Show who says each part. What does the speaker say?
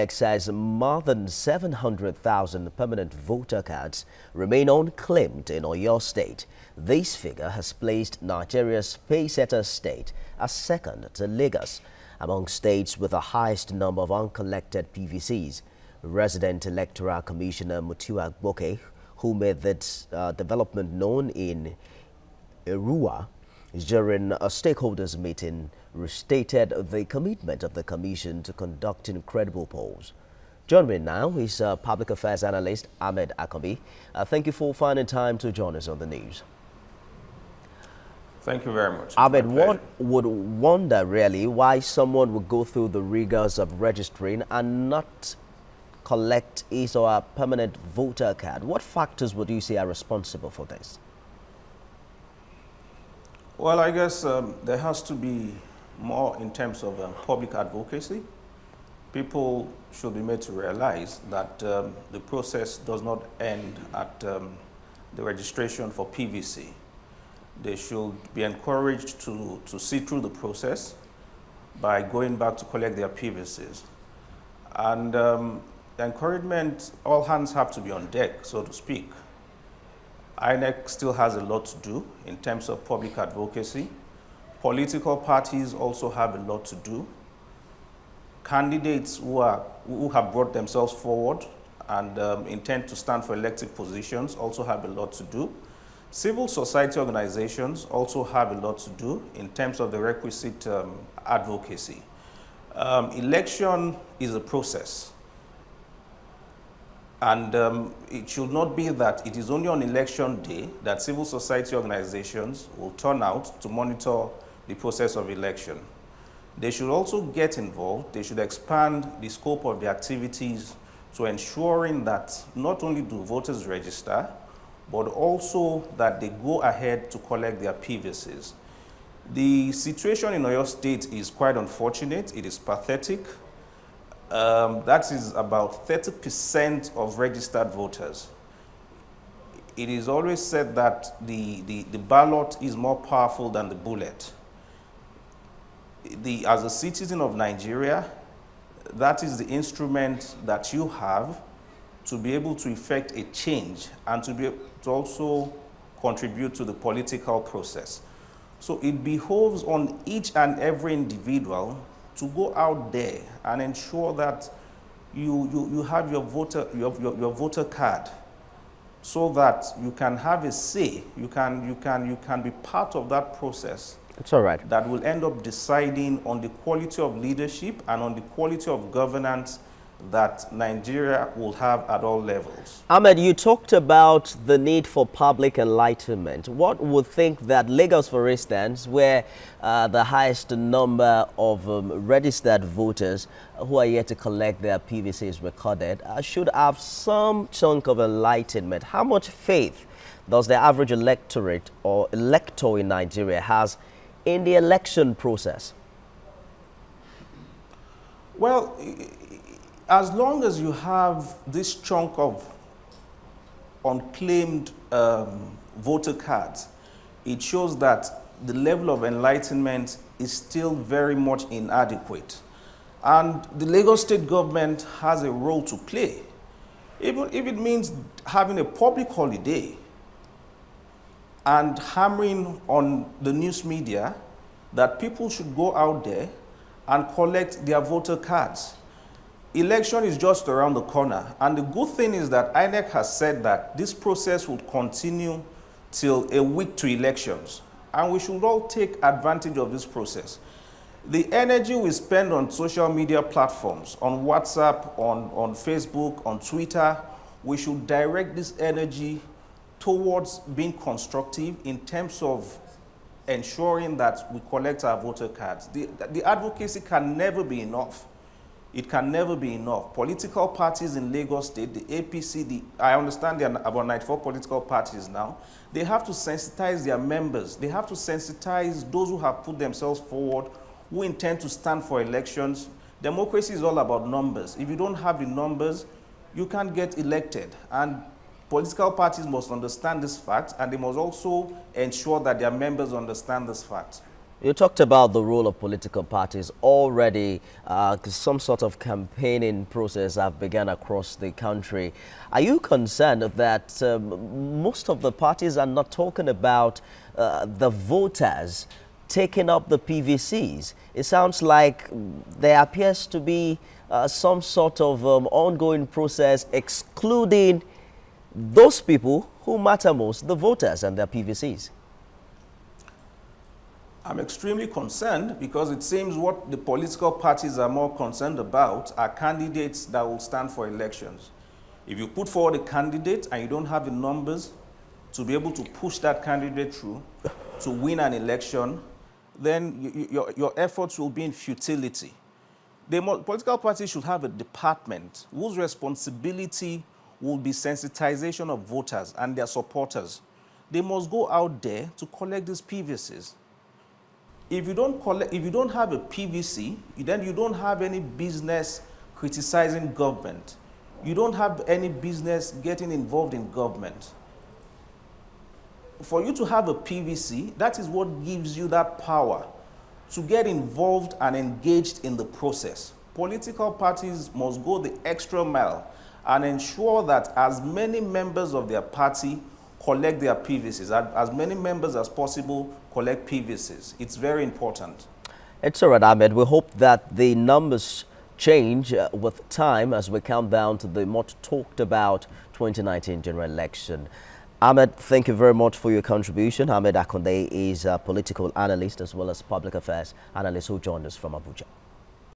Speaker 1: Says more than 700,000 permanent voter cards remain unclaimed in Oyo State. This figure has placed Nigeria's pace-setter state as second to Lagos among states with the highest number of uncollected PVCs. Resident Electoral Commissioner Mutiu Agboke, who made this development known in Erua during a stakeholders meeting, restated the commitment of the Commission to conducting credible polls. Joining me now is public affairs analyst Ahmed Akanbi. Thank you for finding time to join us on the news.
Speaker 2: Thank you very much.
Speaker 1: Ahmed, one would wonder really why someone would go through the rigors of registering and not collect his or her permanent voter card. What factors would you say are responsible for this?
Speaker 2: Well, I guess there has to be more in terms of public advocacy. People should be made to realize that the process does not end at the registration for PVC. They should be encouraged to see through the process by going back to collect their PVCs. And the encouragement, all hands have to be on deck, so to speak. INEC still has a lot to do in terms of public advocacy. Political parties also have a lot to do. Candidates who have brought themselves forward and intend to stand for elected positions also have a lot to do. Civil society organizations also have a lot to do in terms of the requisite advocacy. Election is a process. And it should not be that it is only on election day that civil society organizations will turn out to monitor the process of election. They should also get involved. They should expand the scope of the activities to ensuring that not only do voters register, but also that they go ahead to collect their PVCs. The situation in Oyo State is quite unfortunate. It is pathetic. That is about 30% of registered voters. It is always said that the ballot is more powerful than the bullet. As a citizen of Nigeria, that is the instrument that you have to be able to effect a change and to also contribute to the political process. So it behoves on each and every individual to go out there and ensure that you have your voter card, so that you can have a say, you can be part of that process.
Speaker 1: It's all right.
Speaker 2: That will end up deciding on the quality of leadership and on the quality of governance that Nigeria will have at all levels.
Speaker 1: Ahmed, you talked about the need for public enlightenment. What would think that Lagos, for instance, where the highest number of registered voters who are yet to collect their PVC is recorded, should have some chunk of enlightenment? How much faith does the average electorate or elector in Nigeria has in the election process?
Speaker 2: Well, as long as you have this chunk of unclaimed voter cards, it shows that the level of enlightenment is still very much inadequate. And the Lagos state government has a role to play. Even if it means having a public holiday and hammering on the news media that people should go out there and collect their voter cards. Election is just around the corner, and the good thing is that INEC has said that this process will continue till a week to elections, and we should all take advantage of this process. The energy we spend on social media platforms, on WhatsApp, on Facebook, on Twitter, we should direct this energy towards being constructive in terms of ensuring that we collect our voter cards. The advocacy can never be enough. It can never be enough. Political parties in Lagos State, the APC, I understand there are about 94 political parties now, they have to sensitize their members. They have to sensitize those who have put themselves forward, who intend to stand for elections. Democracy is all about numbers. If you don't have the numbers, you can't get elected. And political parties must understand this fact, and they must also ensure that their members understand this fact.
Speaker 1: You talked about the role of political parties. Already some sort of campaigning process have begun across the country. Are you concerned that most of the parties are not talking about the voters taking up the PVCs? It sounds like there appears to be some sort of ongoing process excluding those people who matter most, the voters and their PVCs.
Speaker 2: I'm extremely concerned because it seems what the political parties are more concerned about are candidates that will stand for elections. If you put forward a candidate and you don't have the numbers to be able to push that candidate through to win an election, then your efforts will be in futility. The political parties should have a department whose responsibility will be sensitization of voters and their supporters. They must go out there to collect these PVCs. If you don't have a PVC, then you don't have any business criticizing government. You don't have any business getting involved in government. For you to have a PVC, that is what gives you that power to get involved and engaged in the process. Political parties must go the extra mile and ensure that as many members of their party collect their PVCs, as many members as possible collect PVCs. It's very important.
Speaker 1: It's all right, Ahmed. We hope that the numbers change with time as we count down to the much talked about 2019 general election. Ahmed, thank you very much for your contribution. Ahmed Akanbi is a political analyst as well as public affairs analyst who joined us from Abuja.